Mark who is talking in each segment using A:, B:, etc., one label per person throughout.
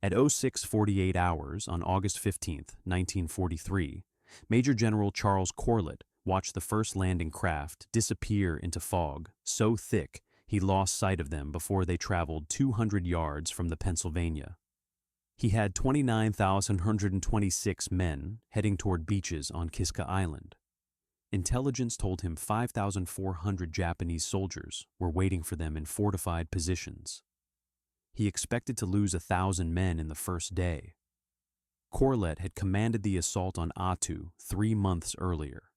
A: At 06:48 hours on August 15, 1943, Major General Charles Corlett watched the first landing craft disappear into fog so thick he lost sight of them before they traveled 200 yards from the Pennsylvania. He had 29,126 men heading toward beaches on Kiska Island. Intelligence told him 5,400 Japanese soldiers were waiting for them in fortified positions. He expected to lose 1,000 men in the first day. Corlett had commanded the assault on Attu 3 months earlier.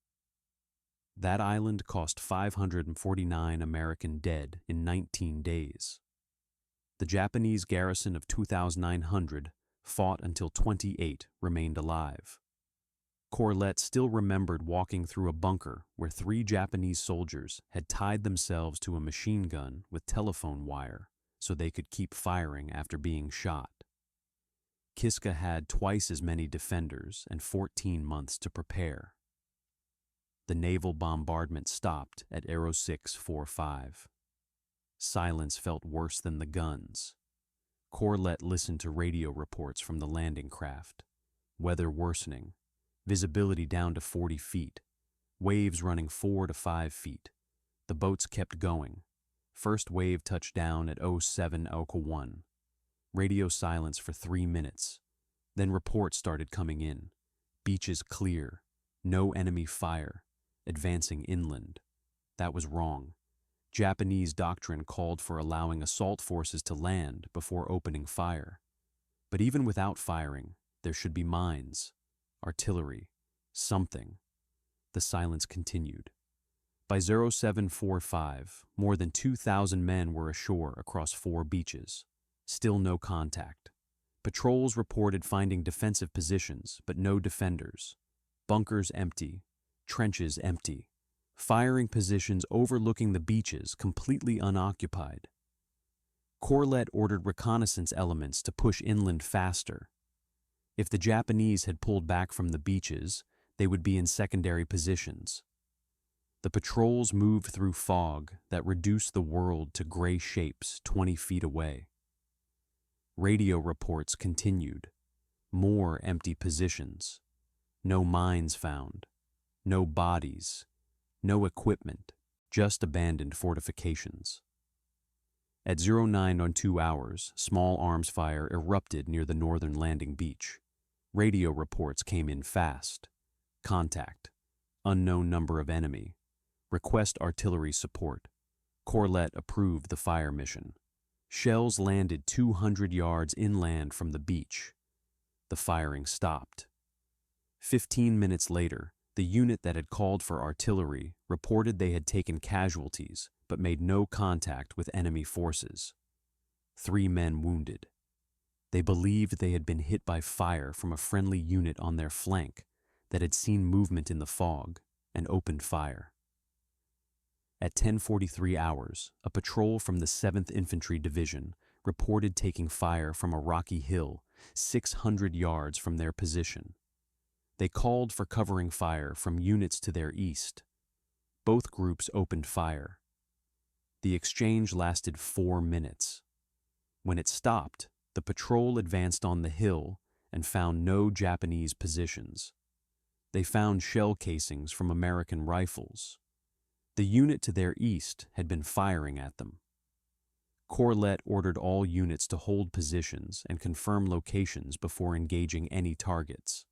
A: That island cost 549 American dead in 19 days. The Japanese garrison of 2,900 fought until 28 remained alive. Corlett still remembered walking through a bunker where 3 Japanese soldiers had tied themselves to a machine gun with telephone wire so they could keep firing after being shot. Kiska had twice as many defenders and 14 months to prepare. The naval bombardment stopped at 06:45. Silence felt worse than the guns. Corlett listened to radio reports from the landing craft. Weather worsening, visibility down to 40 feet, waves running 4 to 5 feet. The boats kept going. First wave touched down at 07:01. Radio silence for 3 minutes. Then reports started coming in. Beaches clear. No enemy fire. Advancing inland. That was wrong. Japanese doctrine called for allowing assault forces to land before opening fire. But even without firing, there should be mines, artillery, something. The silence continued. By 07:45, more than 2,000 men were ashore across 4 beaches. Still no contact. Patrols reported finding defensive positions, but no defenders. Bunkers empty, trenches empty. Firing positions overlooking the beaches completely unoccupied. Corlett ordered reconnaissance elements to push inland faster. If the Japanese had pulled back from the beaches, they would be in secondary positions. The patrols moved through fog that reduced the world to gray shapes 20 feet away. Radio reports continued. More empty positions. No mines found. No bodies. No equipment. Just abandoned fortifications. At 09:02 hours, small arms fire erupted near the northern landing beach. Radio reports came in fast. Contact. Unknown number of enemy. Request artillery support. Corlett approved the fire mission. Shells landed 200 yards inland from the beach. The firing stopped. 15 minutes later, the unit that had called for artillery reported they had taken casualties but made no contact with enemy forces. 3 men wounded. They believed they had been hit by fire from a friendly unit on their flank that had seen movement in the fog and opened fire. At 10:43 hours, a patrol from the 7th Infantry Division reported taking fire from a rocky hill 600 yards from their position. They called for covering fire from units to their east. Both groups opened fire. The exchange lasted 4 minutes. When it stopped, the patrol advanced on the hill and found no Japanese positions. They found shell casings from American rifles. The unit to their east had been firing at them. Corlett ordered all units to hold positions and confirm locations before engaging any targets.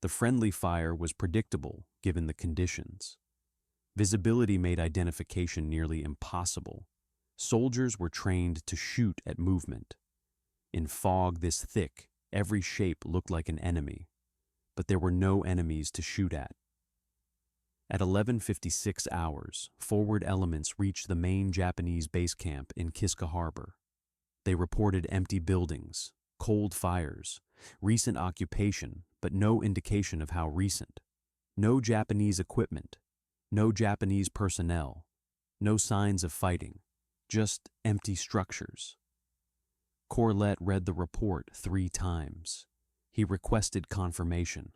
A: The friendly fire was predictable given the conditions. Visibility made identification nearly impossible. Soldiers were trained to shoot at movement. In fog this thick, every shape looked like an enemy, but there were no enemies to shoot at. At 11:56 hours, forward elements reached the main Japanese base camp in Kiska Harbor. They reported empty buildings, cold fires, recent occupation, but no indication of how recent. No Japanese equipment, no Japanese personnel, no signs of fighting, just empty structures. Corlett read the report 3 times. He requested confirmation.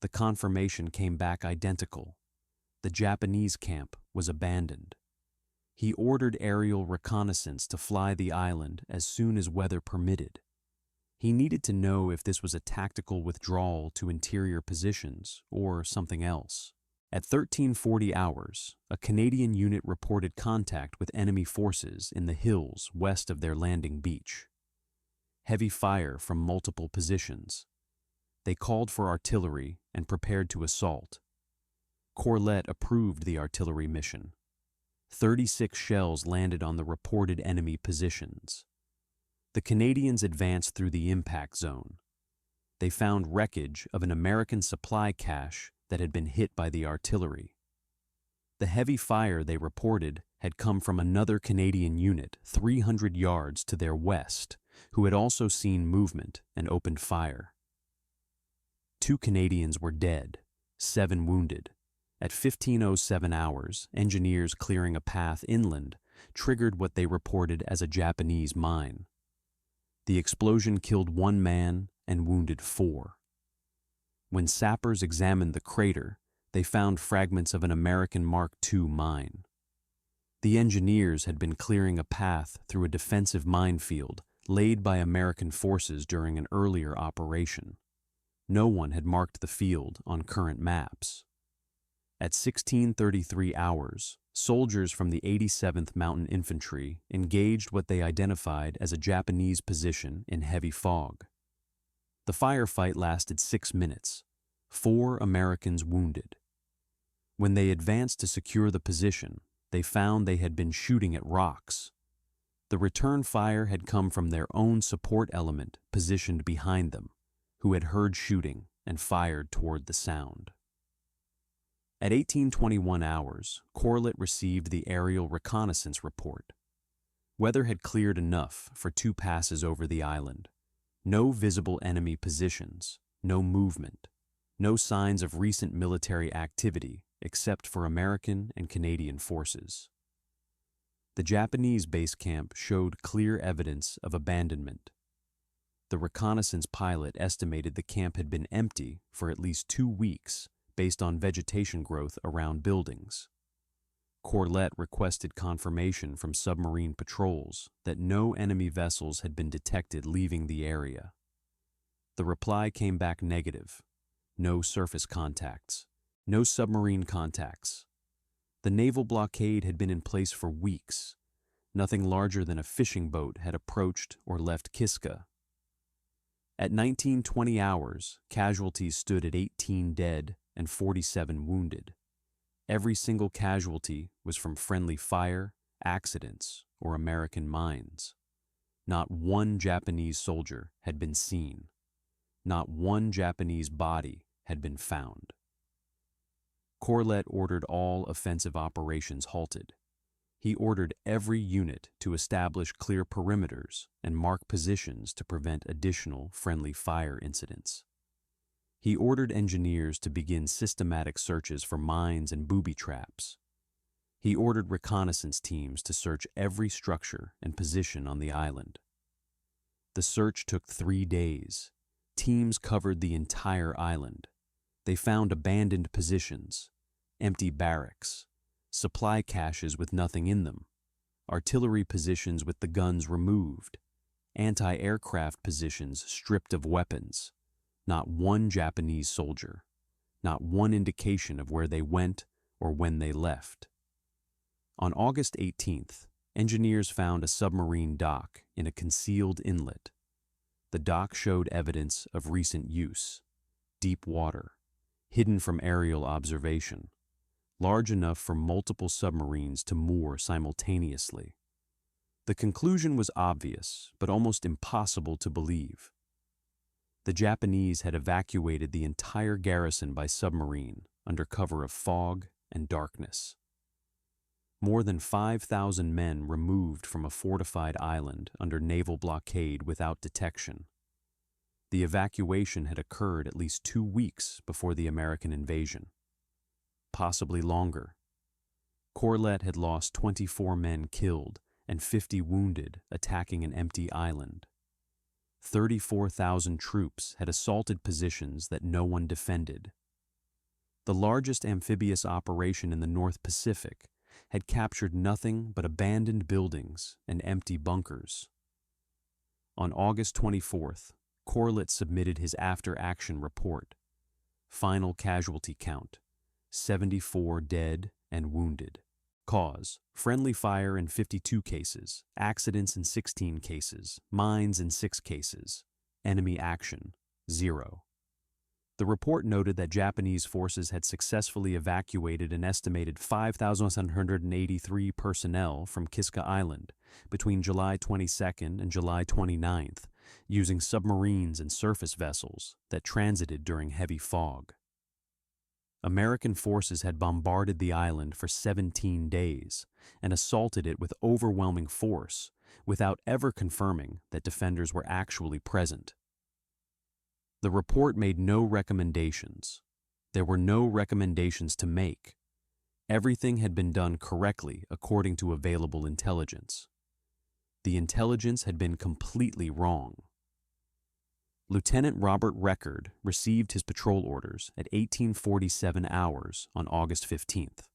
A: The confirmation came back identical. The Japanese camp was abandoned. He ordered aerial reconnaissance to fly the island as soon as weather permitted. He needed to know if this was a tactical withdrawal to interior positions or something else. At 1340 hours, a Canadian unit reported contact with enemy forces in the hills west of their landing beach. Heavy fire from multiple positions. They called for artillery and prepared to assault. Corlett approved the artillery mission. 36 shells landed on the reported enemy positions. The Canadians advanced through the impact zone. They found wreckage of an American supply cache that had been hit by the artillery. The heavy fire they reported had come from another Canadian unit 300 yards to their west, who had also seen movement and opened fire. 2 Canadians were dead, 7 wounded. At 15:07 hours, engineers clearing a path inland triggered what they reported as a Japanese mine. The explosion killed 1 man and wounded 4. When sappers examined the crater, they found fragments of an American Mark II mine. The engineers had been clearing a path through a defensive minefield laid by American forces during an earlier operation. No one had marked the field on current maps. At 16:33 hours, soldiers from the 87th Mountain Infantry engaged what they identified as a Japanese position in heavy fog. The firefight lasted 6 minutes, 4 Americans wounded. When they advanced to secure the position, they found they had been shooting at rocks. The return fire had come from their own support element positioned behind them, who had heard shooting and fired toward the sound. At 18:21 hours, Corlett received the aerial reconnaissance report. Weather had cleared enough for 2 passes over the island. No visible enemy positions, no movement, no signs of recent military activity except for American and Canadian forces. The Japanese base camp showed clear evidence of abandonment. The reconnaissance pilot estimated the camp had been empty for at least 2 weeks based on vegetation growth around buildings. Corlett requested confirmation from submarine patrols that no enemy vessels had been detected leaving the area. The reply came back negative. No surface contacts. No submarine contacts. The naval blockade had been in place for weeks. Nothing larger than a fishing boat had approached or left Kiska. At 19:20 hours, casualties stood at 18 dead and 47 wounded. Every single casualty was from friendly fire, accidents, or American mines. Not 1 Japanese soldier had been seen. Not 1 Japanese body had been found. Corlett ordered all offensive operations halted. He ordered every unit to establish clear perimeters and mark positions to prevent additional friendly fire incidents. He ordered engineers to begin systematic searches for mines and booby traps. He ordered reconnaissance teams to search every structure and position on the island. The search took 3 days. Teams covered the entire island. They found abandoned positions, empty barracks, supply caches with nothing in them, artillery positions with the guns removed, anti-aircraft positions stripped of weapons. Not 1 Japanese soldier, not 1 indication of where they went or when they left. On August 18th, engineers found a submarine dock in a concealed inlet. The dock showed evidence of recent use, deep water, hidden from aerial observation, large enough for multiple submarines to moor simultaneously. The conclusion was obvious, but almost impossible to believe. The Japanese had evacuated the entire garrison by submarine under cover of fog and darkness. More than 5,000 men removed from a fortified island under naval blockade without detection. The evacuation had occurred at least 2 weeks before the American invasion. Possibly longer. Corlett had lost 24 men killed and 50 wounded attacking an empty island. 34,000 troops had assaulted positions that no one defended. The largest amphibious operation in the North Pacific had captured nothing but abandoned buildings and empty bunkers. On August 24th, correlate submitted his after-action report. Final casualty count: 74 dead and wounded. Cause: friendly fire in 52 cases, accidents in 16 cases, mines in 6 cases. Enemy action: 0. The report noted that Japanese forces had successfully evacuated an estimated 5,183 personnel from Kiska Island between July 22nd and July 29th, using submarines and surface vessels that transited during heavy fog. American forces had bombarded the island for 17 days and assaulted it with overwhelming force without ever confirming that defenders were actually present. The report made no recommendations. There were no recommendations to make. Everything had been done correctly according to available intelligence. The intelligence had been completely wrong. Lieutenant Robert Record received his patrol orders at 1847 hours on August 15th.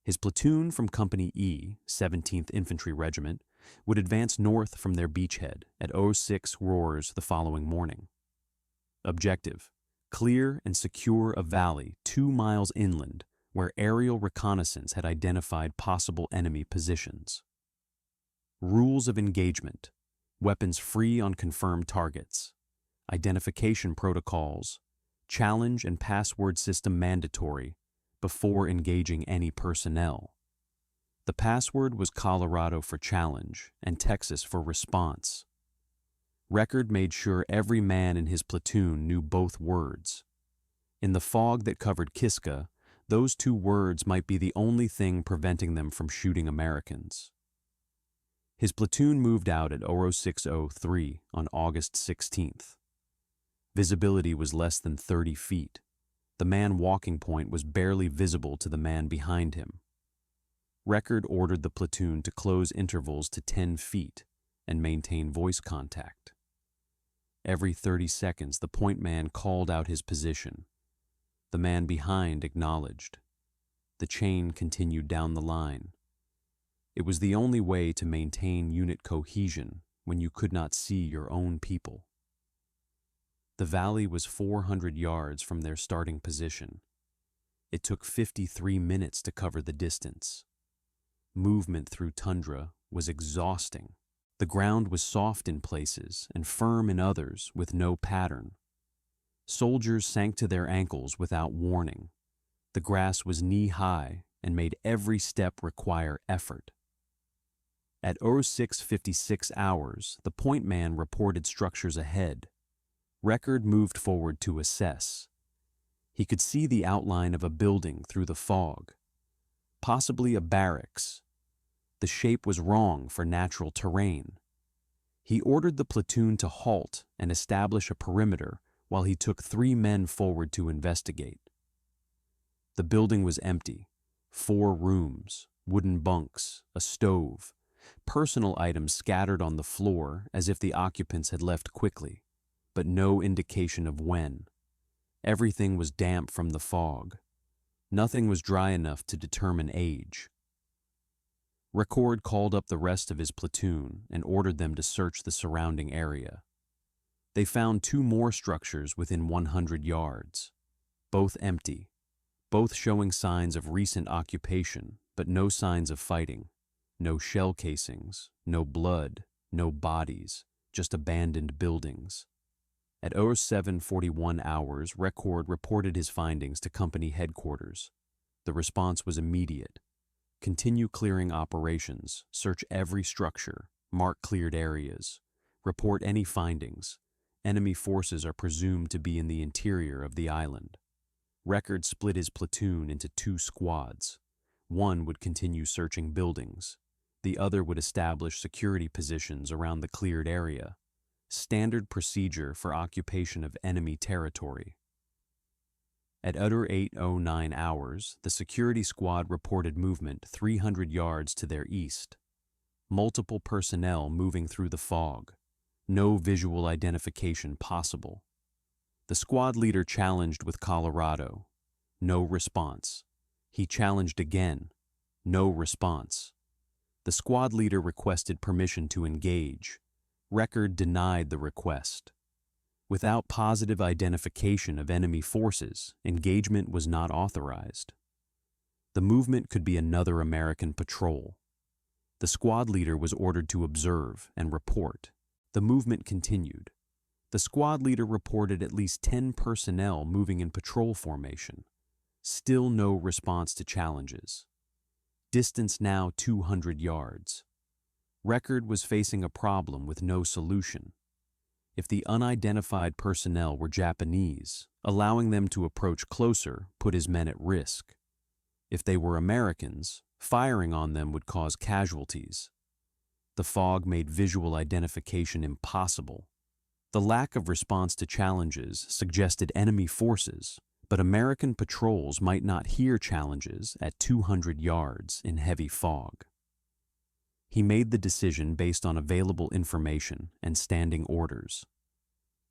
A: His platoon from Company E, 17th Infantry Regiment, would advance north from their beachhead at 06 roars the following morning. Objective: clear and secure a valley 2 miles inland where aerial reconnaissance had identified possible enemy positions. Rules of engagement: weapons free on confirmed targets. Identification protocols: challenge and password system mandatory before engaging any personnel. The password was Colorado for challenge and Texas for response. Record made sure every man in his platoon knew both words. In the fog that covered Kiska, those 2 words might be the only thing preventing them from shooting Americans. His platoon moved out at 06:03 on August 16th. Visibility was less than 30 feet. The man walking point was barely visible to the man behind him. Record ordered the platoon to close intervals to 10 feet and maintain voice contact. Every 30 seconds, the point man called out his position. The man behind acknowledged. The chain continued down the line. It was the only way to maintain unit cohesion when you could not see your own people. The valley was 400 yards from their starting position. It took 53 minutes to cover the distance. Movement through tundra was exhausting. The ground was soft in places and firm in others with no pattern. Soldiers sank to their ankles without warning. The grass was knee-high and made every step require effort. At 06:56 hours, the point man reported structures ahead. Record moved forward to assess. He could see the outline of a building through the fog, possibly a barracks. The shape was wrong for natural terrain. He ordered the platoon to halt and establish a perimeter while he took 3 men forward to investigate. The building was empty. 4 rooms, wooden bunks, a stove, personal items scattered on the floor as if the occupants had left quickly, but no indication of when. Everything was damp from the fog. Nothing was dry enough to determine age. Record called up the rest of his platoon and ordered them to search the surrounding area. They found 2 more structures within 100 yards, both empty, both showing signs of recent occupation, but no signs of fighting. No shell casings, no blood, no bodies, just abandoned buildings. At 07:41 hours, Record reported his findings to company headquarters. The response was immediate. Continue clearing operations, search every structure, mark cleared areas, report any findings. Enemy forces are presumed to be in the interior of the island. Record split his platoon into 2 squads. One would continue searching buildings. The other would establish security positions around the cleared area. Standard procedure for occupation of enemy territory. At 08:09 hours, the security squad reported movement 300 yards to their east. Multiple personnel moving through the fog. No visual identification possible. The squad leader challenged with Colorado. No response. He challenged again. No response. The squad leader requested permission to engage. Record denied the request. Without positive identification of enemy forces, engagement was not authorized. The movement could be another American patrol. The squad leader was ordered to observe and report. The movement continued. The squad leader reported at least 10 personnel moving in patrol formation. Still no response to challenges. Distance now 200 yards. Record was facing a problem with no solution. If the unidentified personnel were Japanese, allowing them to approach closer put his men at risk. If they were Americans, firing on them would cause casualties. The fog made visual identification impossible. The lack of response to challenges suggested enemy forces, but American patrols might not hear challenges at 200 yards in heavy fog. He made the decision based on available information and standing orders.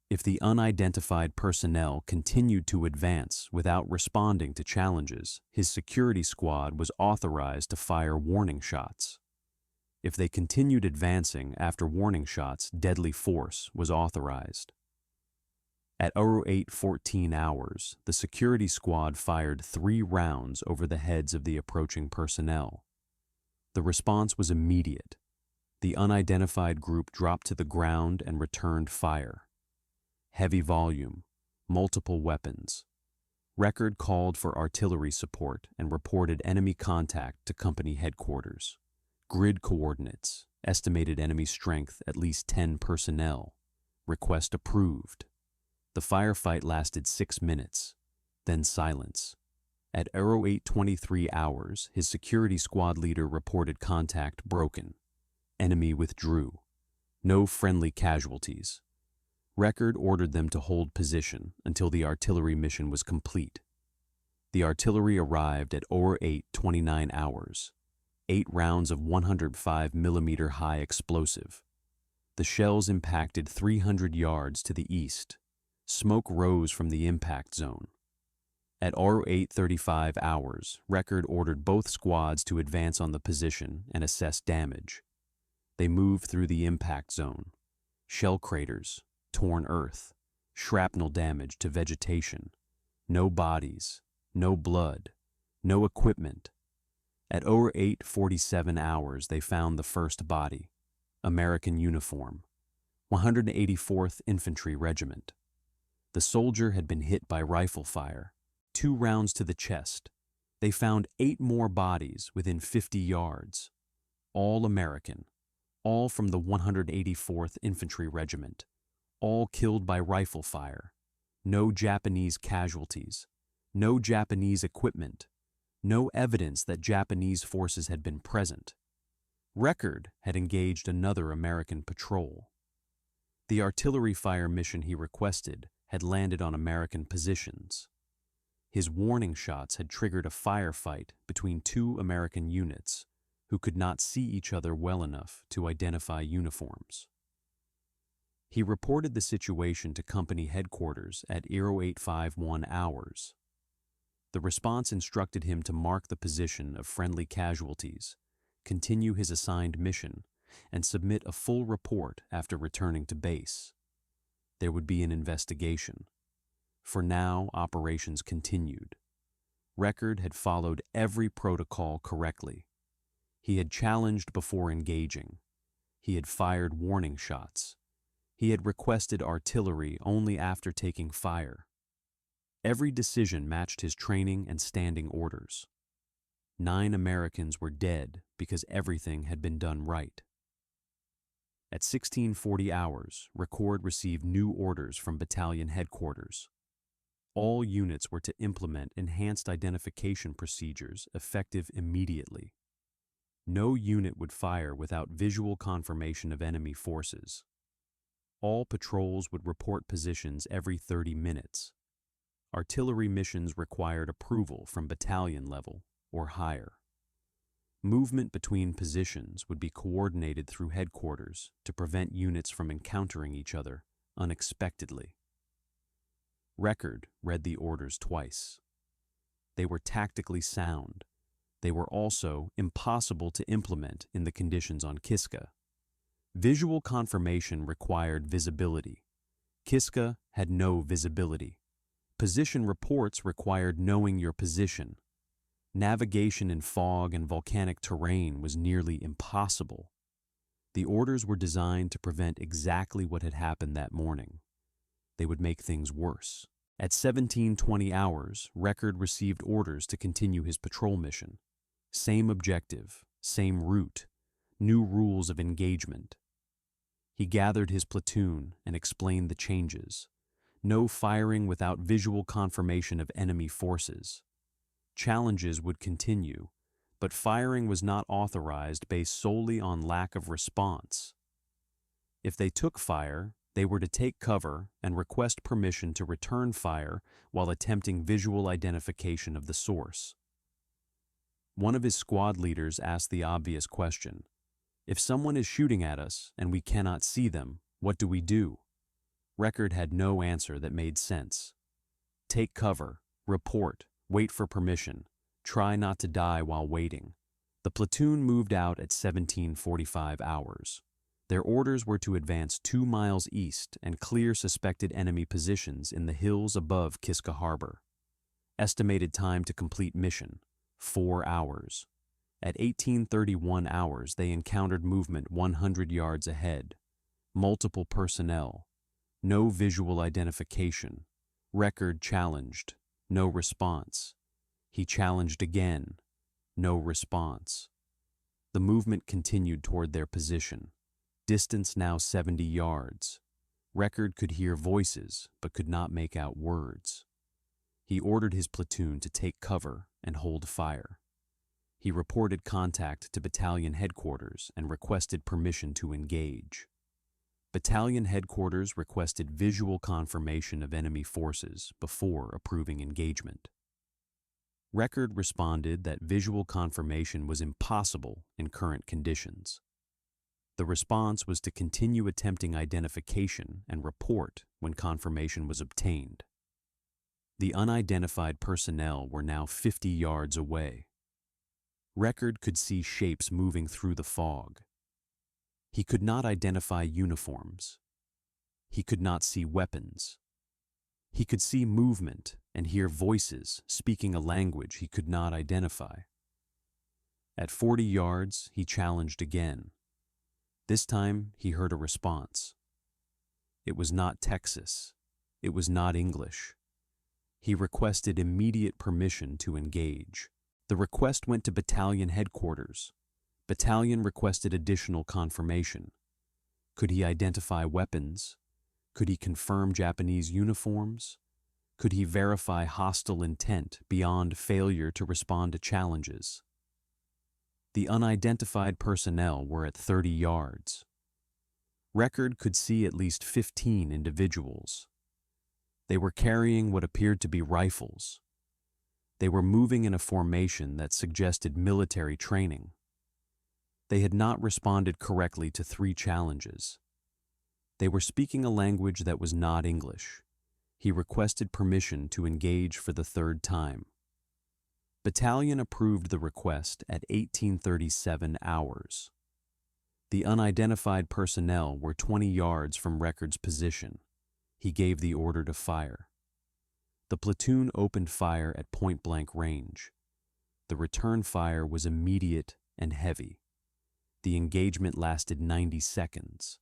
A: If the unidentified personnel continued to advance without responding to challenges, his security squad was authorized to fire warning shots. If they continued advancing after warning shots, deadly force was authorized. At 08:14 hours, the security squad fired 3 rounds over the heads of the approaching personnel. The response was immediate. The unidentified group dropped to the ground and returned fire. Heavy volume, multiple weapons. Record called for artillery support and reported enemy contact to company headquarters. Grid coordinates, estimated enemy strength at least 10 personnel. Request approved. The firefight lasted 6 minutes, then silence. At 08:23 hours, his security squad leader reported contact broken. Enemy withdrew. No friendly casualties. Record ordered them to hold position until the artillery mission was complete. The artillery arrived at 08:29 hours. 8 rounds of 105 mm high explosive. The shells impacted 300 yards to the east. Smoke rose from the impact zone. At 08:35 hours, Record ordered both squads to advance on the position and assess damage. They moved through the impact zone. Shell craters, torn earth, shrapnel damage to vegetation. No bodies, no blood, no equipment. At 08:47 hours, they found the first body, American uniform, 184th Infantry Regiment. The soldier had been hit by rifle fire, 2 rounds to the chest. They found 8 more bodies within 50 yards, all American, all from the 184th Infantry Regiment, all killed by rifle fire. No Japanese casualties, no Japanese equipment, no evidence that Japanese forces had been present. Record had engaged another American patrol. The artillery fire mission he requested had landed on American positions. His warning shots had triggered a firefight between 2 American units who could not see each other well enough to identify uniforms. He reported the situation to company headquarters at 08:51 hours. The response instructed him to mark the position of friendly casualties, continue his assigned mission, and submit a full report after returning to base. There would be an investigation. For now, operations continued. Record had followed every protocol correctly. He had challenged before engaging. He had fired warning shots. He had requested artillery only after taking fire. Every decision matched his training and standing orders. 9 Americans were dead because everything had been done right. At 16:40 hours, Record received new orders from battalion headquarters. All units were to implement enhanced identification procedures effective immediately. No unit would fire without visual confirmation of enemy forces. All patrols would report positions every 30 minutes. Artillery missions required approval from battalion level or higher. Movement between positions would be coordinated through headquarters to prevent units from encountering each other unexpectedly. Record read the orders twice. They were tactically sound. They were also impossible to implement in the conditions on Kiska. Visual confirmation required visibility. Kiska had no visibility. Position reports required knowing your position. Navigation in fog and volcanic terrain was nearly impossible. The orders were designed to prevent exactly what had happened that morning. They would make things worse. At 17:20 hours, Record received orders to continue his patrol mission. Same objective, same route, new rules of engagement. He gathered his platoon and explained the changes. No firing without visual confirmation of enemy forces. Challenges would continue, but firing was not authorized based solely on lack of response. If they took fire, they were to take cover and request permission to return fire while attempting visual identification of the source. One of his squad leaders asked the obvious question: if someone is shooting at us and we cannot see them, what do we do? Record had no answer that made sense. Take cover, report, wait for permission, try not to die while waiting. The platoon moved out at 17:45 hours. Their orders were to advance 2 miles east and clear suspected enemy positions in the hills above Kiska Harbor. Estimated time to complete mission, 4 hours. At 18:31 hours, they encountered movement 100 yards ahead. Multiple personnel. No visual identification. Record challenged. No response. He challenged again. No response. The movement continued toward their position. Distance now 70 yards. Record could hear voices, but could not make out words. He ordered his platoon to take cover and hold fire. He reported contact to battalion headquarters and requested permission to engage. Battalion headquarters requested visual confirmation of enemy forces before approving engagement. Record responded that visual confirmation was impossible in current conditions. The response was to continue attempting identification and report when confirmation was obtained. The unidentified personnel were now 50 yards away. Record could see shapes moving through the fog. He could not identify uniforms. He could not see weapons. He could see movement and hear voices speaking a language he could not identify. At 40 yards, he challenged again. This time, he heard a response. It was not Texas. It was not English. He requested immediate permission to engage. The request went to battalion headquarters. Battalion requested additional confirmation. Could he identify weapons? Could he confirm Japanese uniforms? Could he verify hostile intent beyond failure to respond to challenges? The unidentified personnel were at 30 yards. Record could see at least 15 individuals. They were carrying what appeared to be rifles. They were moving in a formation that suggested military training. They had not responded correctly to 3 challenges. They were speaking a language that was not English. He requested permission to engage for the 3rd time. Battalion approved the request at 18:37 hours. The unidentified personnel were 20 yards from Record's position. He gave the order to fire. The platoon opened fire at point-blank range. The return fire was immediate and heavy. The engagement lasted 90 seconds.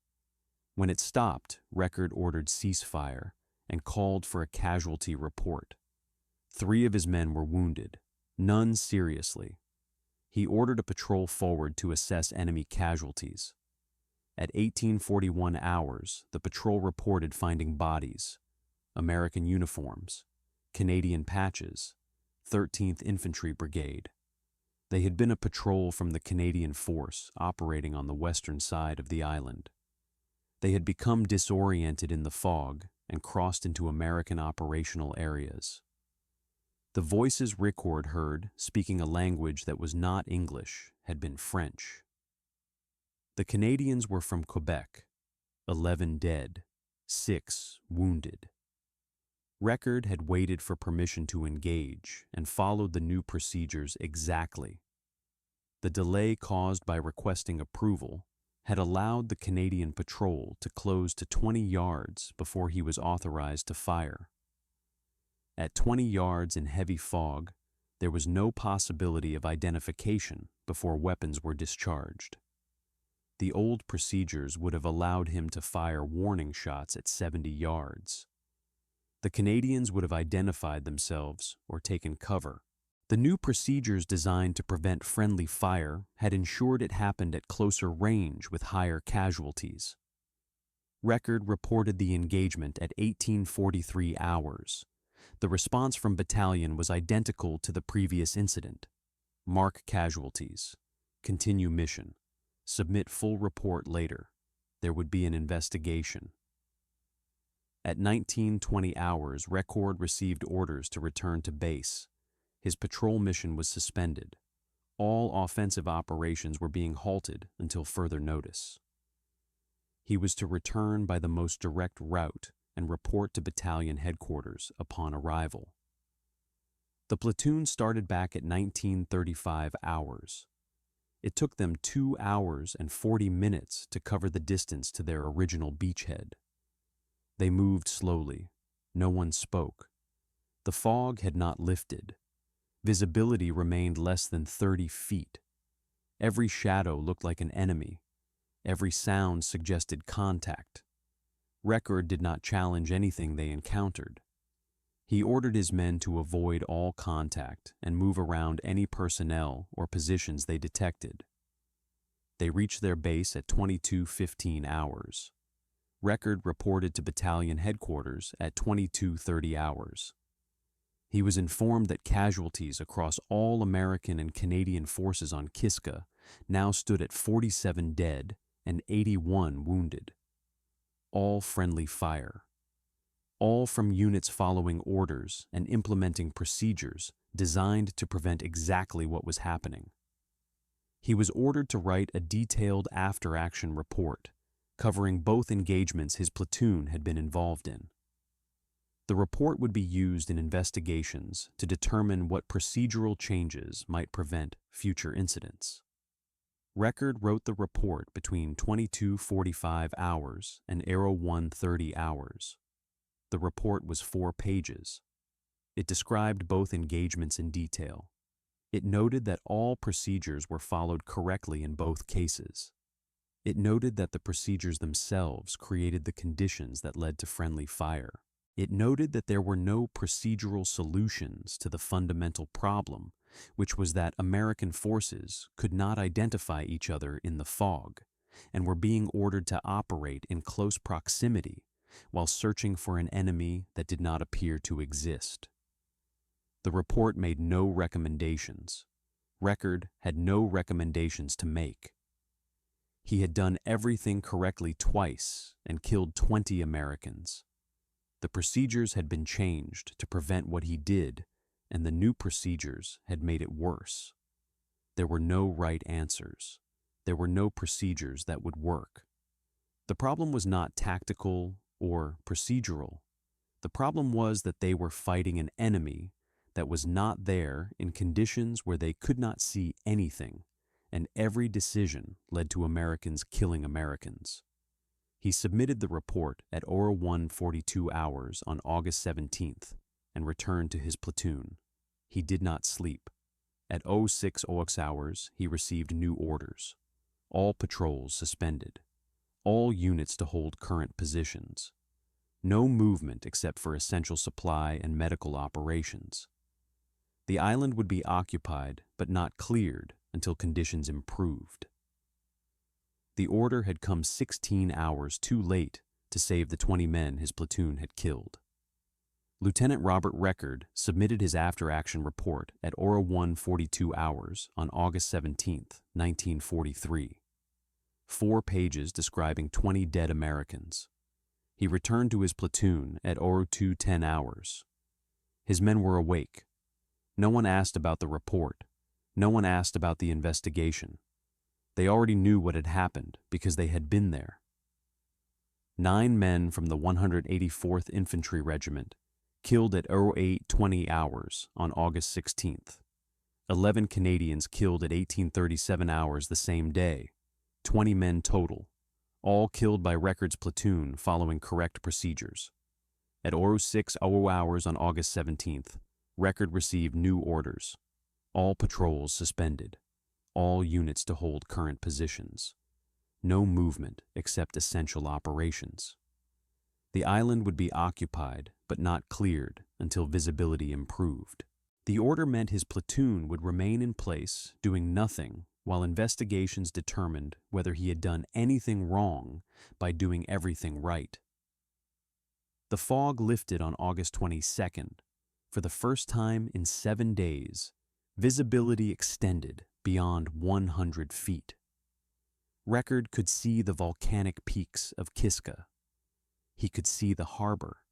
A: When it stopped, Record ordered ceasefire and called for a casualty report. 3 of his men were wounded, none seriously. He ordered a patrol forward to assess enemy casualties. At 18:41 hours, the patrol reported finding bodies, American uniforms, Canadian patches, 13th Infantry Brigade. They had been a patrol from the Canadian force operating on the western side of the island. They had become disoriented in the fog and crossed into American operational areas. The voices Record heard, speaking a language that was not English, had been French. The Canadians were from Quebec, 11 dead, 6 wounded. Record had waited for permission to engage and followed the new procedures exactly. The delay caused by requesting approval had allowed the Canadian patrol to close to 20 yards before he was authorized to fire. At 20 yards in heavy fog, there was no possibility of identification before weapons were discharged. The old procedures would have allowed him to fire warning shots at 70 yards. The Canadians would have identified themselves or taken cover. The new procedures designed to prevent friendly fire had ensured it happened at closer range with higher casualties. Record reported the engagement at 1843 hours. The response from battalion was identical to the previous incident. Mark casualties. Continue mission. Submit full report later. There would be an investigation. At 1920 hours, Record received orders to return to base. His patrol mission was suspended. All offensive operations were being halted until further notice. He was to return by the most direct route and report to battalion headquarters upon arrival. The platoon started back at 1935 hours. It took them 2 hours and 40 minutes to cover the distance to their original beachhead. They moved slowly. No one spoke. The fog had not lifted. Visibility remained less than 30 feet. Every shadow looked like an enemy. Every sound suggested contact. Record did not challenge anything they encountered. He ordered his men to avoid all contact and move around any personnel or positions they detected. They reached their base at 22:15 hours. Record reported to battalion headquarters at 22:30 hours. He was informed that casualties across all American and Canadian forces on Kiska now stood at 47 dead and 81 wounded. All friendly fire. All from units following orders and implementing procedures designed to prevent exactly what was happening. He was ordered to write a detailed after-action report, covering both engagements his platoon had been involved in. The report would be used in investigations to determine what procedural changes might prevent future incidents. Record wrote the report between 22:45 hours and 01:30 hours. The report was 4 pages. It described both engagements in detail. It noted that all procedures were followed correctly in both cases. It noted that the procedures themselves created the conditions that led to friendly fire. It noted that there were no procedural solutions to the fundamental problem, which was that American forces could not identify each other in the fog and were being ordered to operate in close proximity while searching for an enemy that did not appear to exist. The report made no recommendations. Record had no recommendations to make. He had done everything correctly twice and killed 20 Americans. The procedures had been changed to prevent what he did, and the new procedures had made it worse. There were no right answers. There were no procedures that would work. The problem was not tactical or procedural. The problem was that they were fighting an enemy that was not there in conditions where they could not see anything, and every decision led to Americans killing Americans. He submitted the report at 01:42 hours on August 17th and returned to his platoon. He did not sleep. At 06:00 hours, he received new orders. All patrols suspended. All units to hold current positions. No movement except for essential supply and medical operations. The island would be occupied but not cleared until conditions improved. The order had come 16 hours too late to save the 20 men his platoon had killed. Lieutenant Robert Record submitted his after-action report at 01:42 hours on August 17th, 1943. 4 pages describing 20 dead Americans. He returned to his platoon at 02:10 hours. His men were awake. No one asked about the report. No one asked about the investigation. They already knew what had happened because they had been there. 9 men from the 184th Infantry Regiment killed at 08:20 hours on August 16th. 11 Canadians killed at 18:37 hours the same day. 20 men total, all killed by Record's platoon following correct procedures. At 06:00 hours on August 17th, Record received new orders. All patrols suspended. All units to hold current positions. No movement except essential operations. The island would be occupied but not cleared until visibility improved. The order meant his platoon would remain in place, doing nothing, while investigations determined whether he had done anything wrong by doing everything right. The fog lifted on August 22nd. For the first time in 7 days, visibility extended beyond 100 feet. Record could see the volcanic peaks of Kiska. He could see the harbor.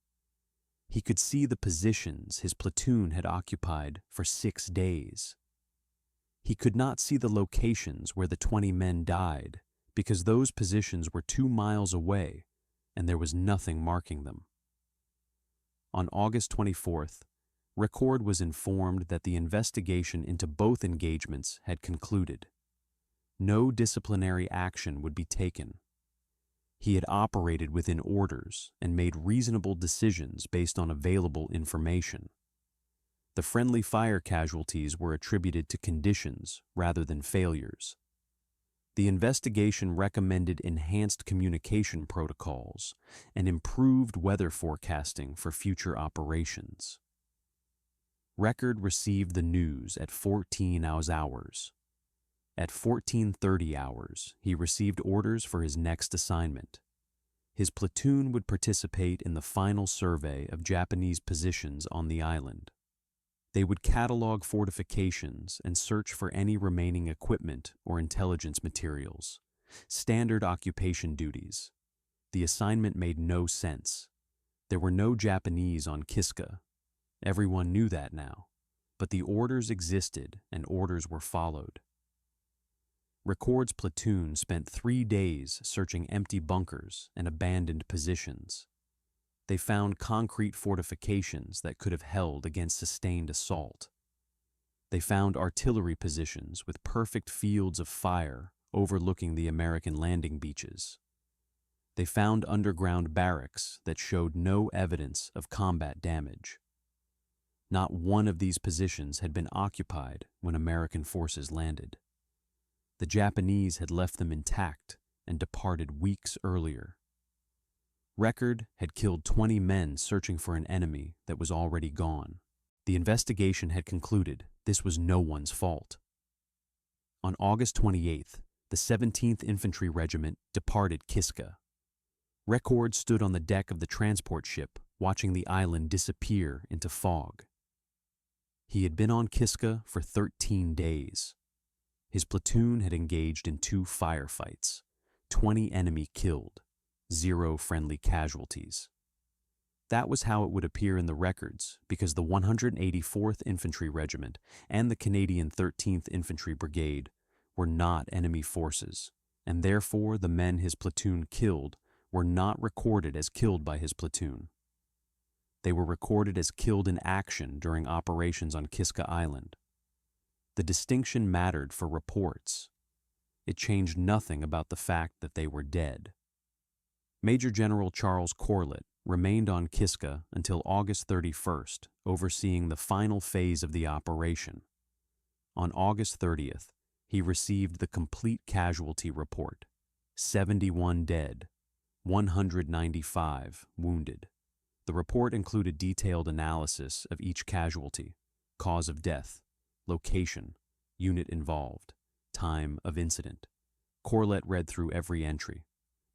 A: He could see the positions his platoon had occupied for 6 days. He could not see the locations where the 20 men died because those positions were 2 miles away and there was nothing marking them. On August 24th, Record was informed that the investigation into both engagements had concluded. No disciplinary action would be taken. He had operated within orders and made reasonable decisions based on available information. The friendly fire casualties were attributed to conditions rather than failures. The investigation recommended enhanced communication protocols and improved weather forecasting for future operations. Record received the news at 14 hours. At 14:30 hours, he received orders for his next assignment. His platoon would participate in the final survey of Japanese positions on the island. They would catalog fortifications and search for any remaining equipment or intelligence materials. Standard occupation duties. The assignment made no sense. There were no Japanese on Kiska. Everyone knew that now, but the orders existed and orders were followed. Record's platoon spent 3 days searching empty bunkers and abandoned positions. They found concrete fortifications that could have held against sustained assault. They found artillery positions with perfect fields of fire overlooking the American landing beaches. They found underground barracks that showed no evidence of combat damage. Not one of these positions had been occupied when American forces landed. The Japanese had left them intact and departed weeks earlier. Record had killed 20 men searching for an enemy that was already gone. The investigation had concluded this was no one's fault. On August 28th, the 17th Infantry Regiment departed Kiska. Record stood on the deck of the transport ship, watching the island disappear into fog. He had been on Kiska for 13 days. His platoon had engaged in 2 firefights, 20 enemy killed, 0 friendly casualties. That was how it would appear in the records because the 184th Infantry Regiment and the Canadian 13th Infantry Brigade were not enemy forces, and therefore the men his platoon killed were not recorded as killed by his platoon. They were recorded as killed in action during operations on Kiska Island. The distinction mattered for reports. It changed nothing about the fact that they were dead. Major General Charles Corlett remained on Kiska until August 31st, overseeing the final phase of the operation. On August 30th, he received the complete casualty report: 71 dead, 195 wounded. The report included detailed analysis of each casualty, cause of death, location, unit involved, time of incident. Corlett read through every entry.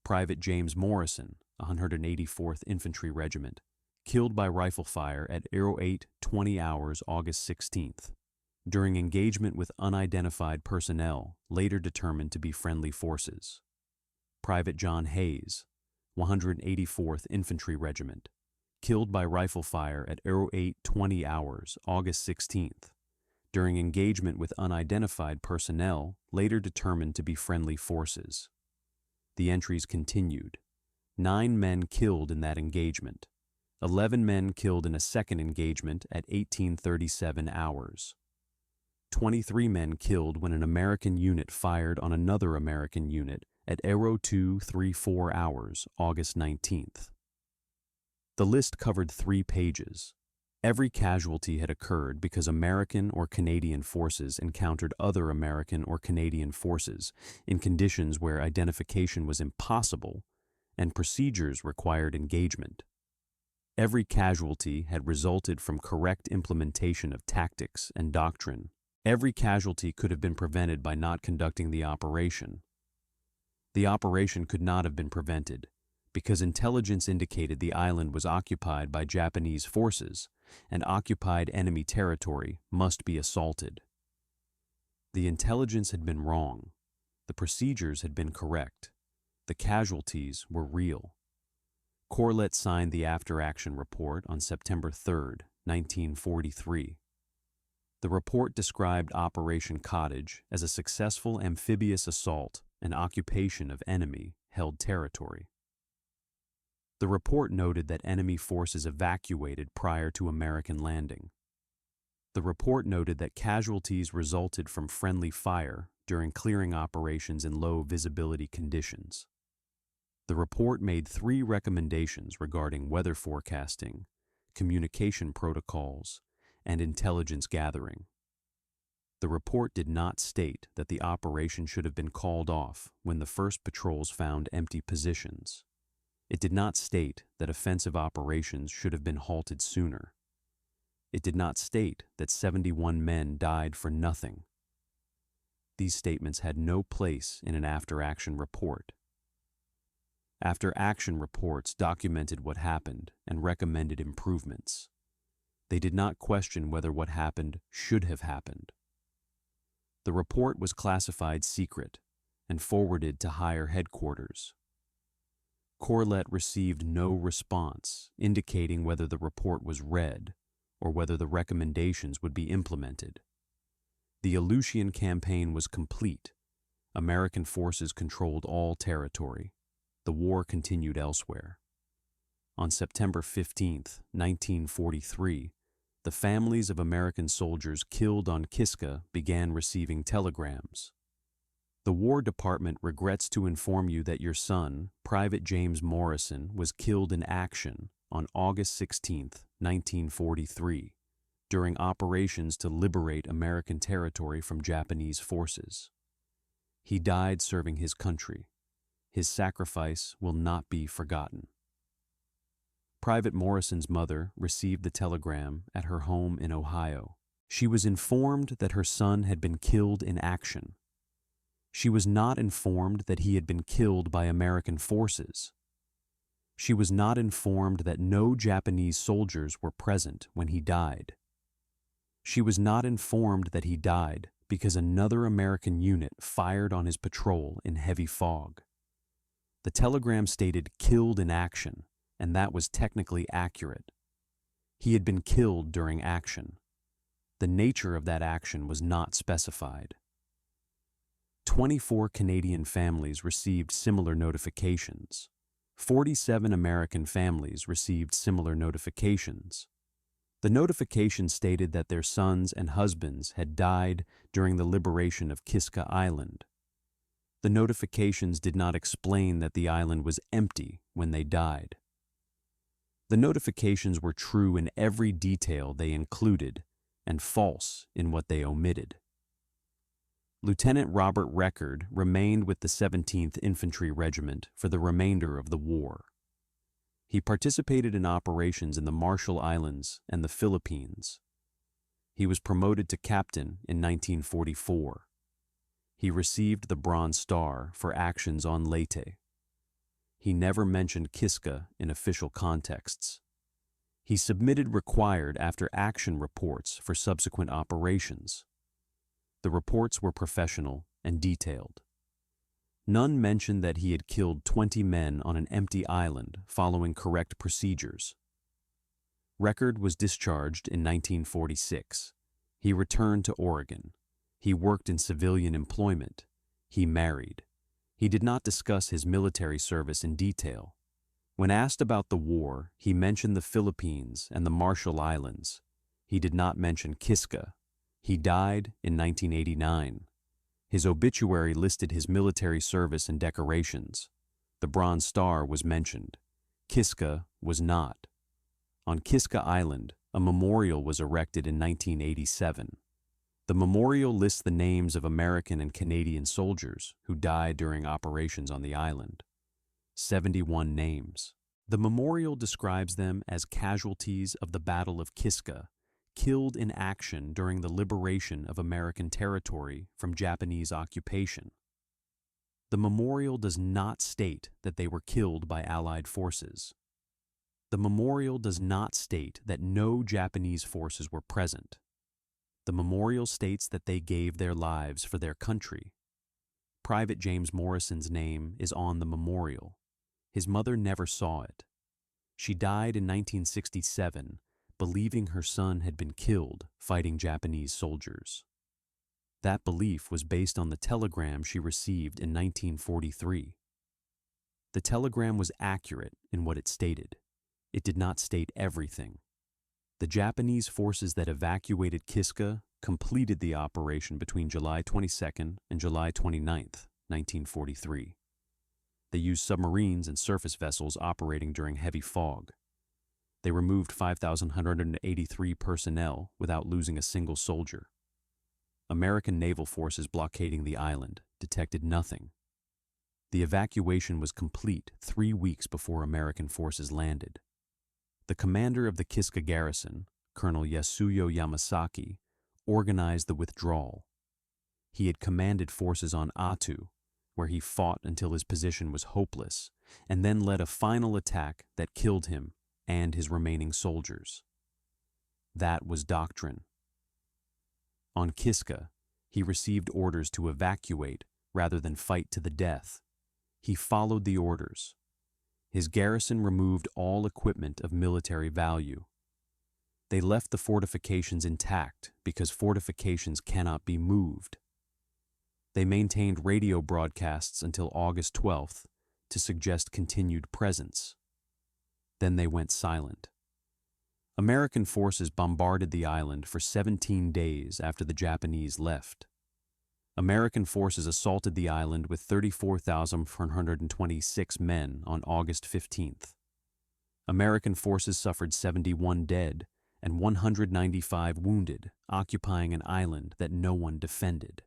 A: Private James Morrison, 184th Infantry Regiment, killed by rifle fire at 08:20 hours August 16th, during engagement with unidentified personnel later determined to be friendly forces. Private John Hayes, 184th Infantry Regiment, killed by rifle fire at 08:20 hours August 16th, during engagement with unidentified personnel later determined to be friendly forces. The entries continued. 9 men killed in that engagement. 11 men killed in a second engagement at 18:37 hours. 23 men killed when an American unit fired on another American unit at 0234 hours, August 19th. The list covered 3 pages. Every casualty had occurred because American or Canadian forces encountered other American or Canadian forces in conditions where identification was impossible and procedures required engagement. Every casualty had resulted from correct implementation of tactics and doctrine. Every casualty could have been prevented by not conducting the operation. The operation could not have been prevented because intelligence indicated the island was occupied by Japanese forces, and occupied enemy territory must be assaulted. The intelligence had been wrong. The procedures had been correct. The casualties were real. Corlett signed the after-action report on September 3, 1943. The report described Operation Cottage as a successful amphibious assault and occupation of enemy-held territory. The report noted that enemy forces evacuated prior to American landing. The report noted that casualties resulted from friendly fire during clearing operations in low visibility conditions. The report made 3 recommendations regarding weather forecasting, communication protocols, and intelligence gathering. The report did not state that the operation should have been called off when the first patrols found empty positions. It did not state that offensive operations should have been halted sooner. It did not state that 71 men died for nothing. These statements had no place in an after-action report. After-action reports documented what happened and recommended improvements. They did not question whether what happened should have happened. The report was classified secret and forwarded to higher headquarters. Corlett received no response indicating whether the report was read or whether the recommendations would be implemented. The Aleutian campaign was complete. American forces controlled all territory. The war continued elsewhere. On September 15, 1943, the families of American soldiers killed on Kiska began receiving telegrams. The War Department regrets to inform you that your son, Private James Morrison, was killed in action on August 16, 1943, during operations to liberate American territory from Japanese forces. He died serving his country. His sacrifice will not be forgotten. Private Morrison's mother received the telegram at her home in Ohio. She was informed that her son had been killed in action. She was not informed that he had been killed by American forces. She was not informed that no Japanese soldiers were present when he died. She was not informed that he died because another American unit fired on his patrol in heavy fog. The telegram stated "killed in action," and that was technically accurate. He had been killed during action. The nature of that action was not specified. 24 Canadian families received similar notifications. 47 American families received similar notifications. The notification stated that their sons and husbands had died during the liberation of Kiska Island. The notifications did not explain that the island was empty when they died. The notifications were true in every detail they included and false in what they omitted. Lieutenant Robert Record remained with the 17th Infantry Regiment for the remainder of the war. He participated in operations in the Marshall Islands and the Philippines. He was promoted to captain in 1944. He received the Bronze Star for actions on Leyte. He never mentioned Kiska in official contexts. He submitted required after-action reports for subsequent operations. The reports were professional and detailed. None mentioned that he had killed 20 men on an empty island following correct procedures. Record was discharged in 1946. He returned to Oregon. He worked in civilian employment. He married. He did not discuss his military service in detail. When asked about the war, he mentioned the Philippines and the Marshall Islands. He did not mention Kiska. He died in 1989. His obituary listed his military service and decorations. The Bronze Star was mentioned. Kiska was not. On Kiska Island, a memorial was erected in 1987. The memorial lists the names of American and Canadian soldiers who died during operations on the island. 71 names. The memorial describes them as casualties of the Battle of Kiska, killed in action during the liberation of American territory from Japanese occupation. The memorial does not state that they were killed by Allied forces. The memorial does not state that no Japanese forces were present. The memorial states that they gave their lives for their country. Private James Morrison's name is on the memorial. His mother never saw it. She died in 1967, believing her son had been killed fighting Japanese soldiers. That belief was based on the telegram she received in 1943. The telegram was accurate in what it stated. It did not state everything. The Japanese forces that evacuated Kiska completed the operation between July 22nd and July 29th, 1943. They used submarines and surface vessels operating during heavy fog. They removed 5,183 personnel without losing a single soldier. American naval forces blockading the island detected nothing. The evacuation was complete 3 weeks before American forces landed. The commander of the Kiska garrison, Colonel Yasuyo Yamasaki, organized the withdrawal. He had commanded forces on Attu, where he fought until his position was hopeless, and then led a final attack that killed him and his remaining soldiers. That was doctrine. On Kiska, he received orders to evacuate rather than fight to the death. He followed the orders. His garrison removed all equipment of military value. They left the fortifications intact because fortifications cannot be moved. They maintained radio broadcasts until August 12th to suggest continued presence. Then they went silent. American forces bombarded the island for 17 days after the Japanese left. American forces assaulted the island with 34,426 men on August 15th. American forces suffered 71 dead and 195 wounded, occupying an island that no one defended.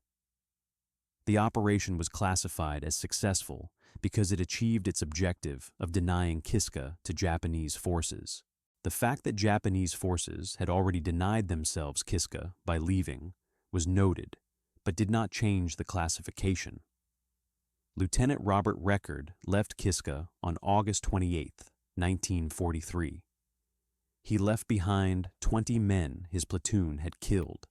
A: The operation was classified as successful because it achieved its objective of denying Kiska to Japanese forces. The fact that Japanese forces had already denied themselves Kiska by leaving was noted, but did not change the classification. Lieutenant Robert Record left Kiska on August 28, 1943. He left behind 20 men his platoon had killed.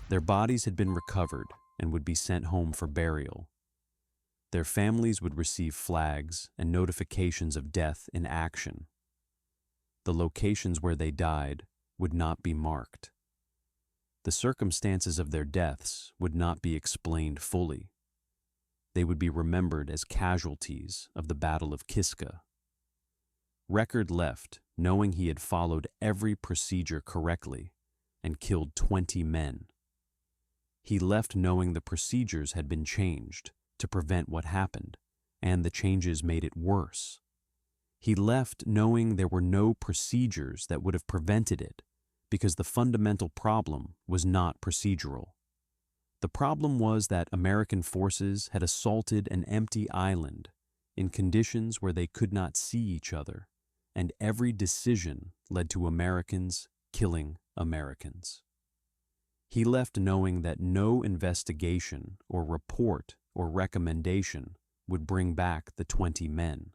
A: Their bodies had been recovered and would be sent home for burial. Their families would receive flags and notifications of death in action. The locations where they died would not be marked. The circumstances of their deaths would not be explained fully. They would be remembered as casualties of the Battle of Kiska. Record left knowing he had followed every procedure correctly and killed 20 men. He left knowing the procedures had been changed to prevent what happened, and the changes made it worse. He left knowing there were no procedures that would have prevented it, because the fundamental problem was not procedural. The problem was that American forces had assaulted an empty island in conditions where they could not see each other, and every decision led to Americans killing Americans. He left knowing that no investigation or report or recommendation would bring back the 20 men.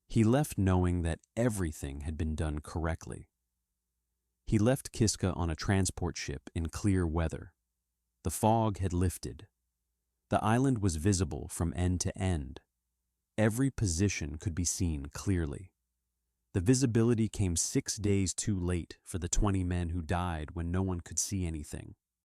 A: He left knowing that everything had been done correctly. He left Kiska on a transport ship in clear weather. The fog had lifted. The island was visible from end to end. Every position could be seen clearly. The visibility came 6 days too late for the 20 men who died when no one could see anything.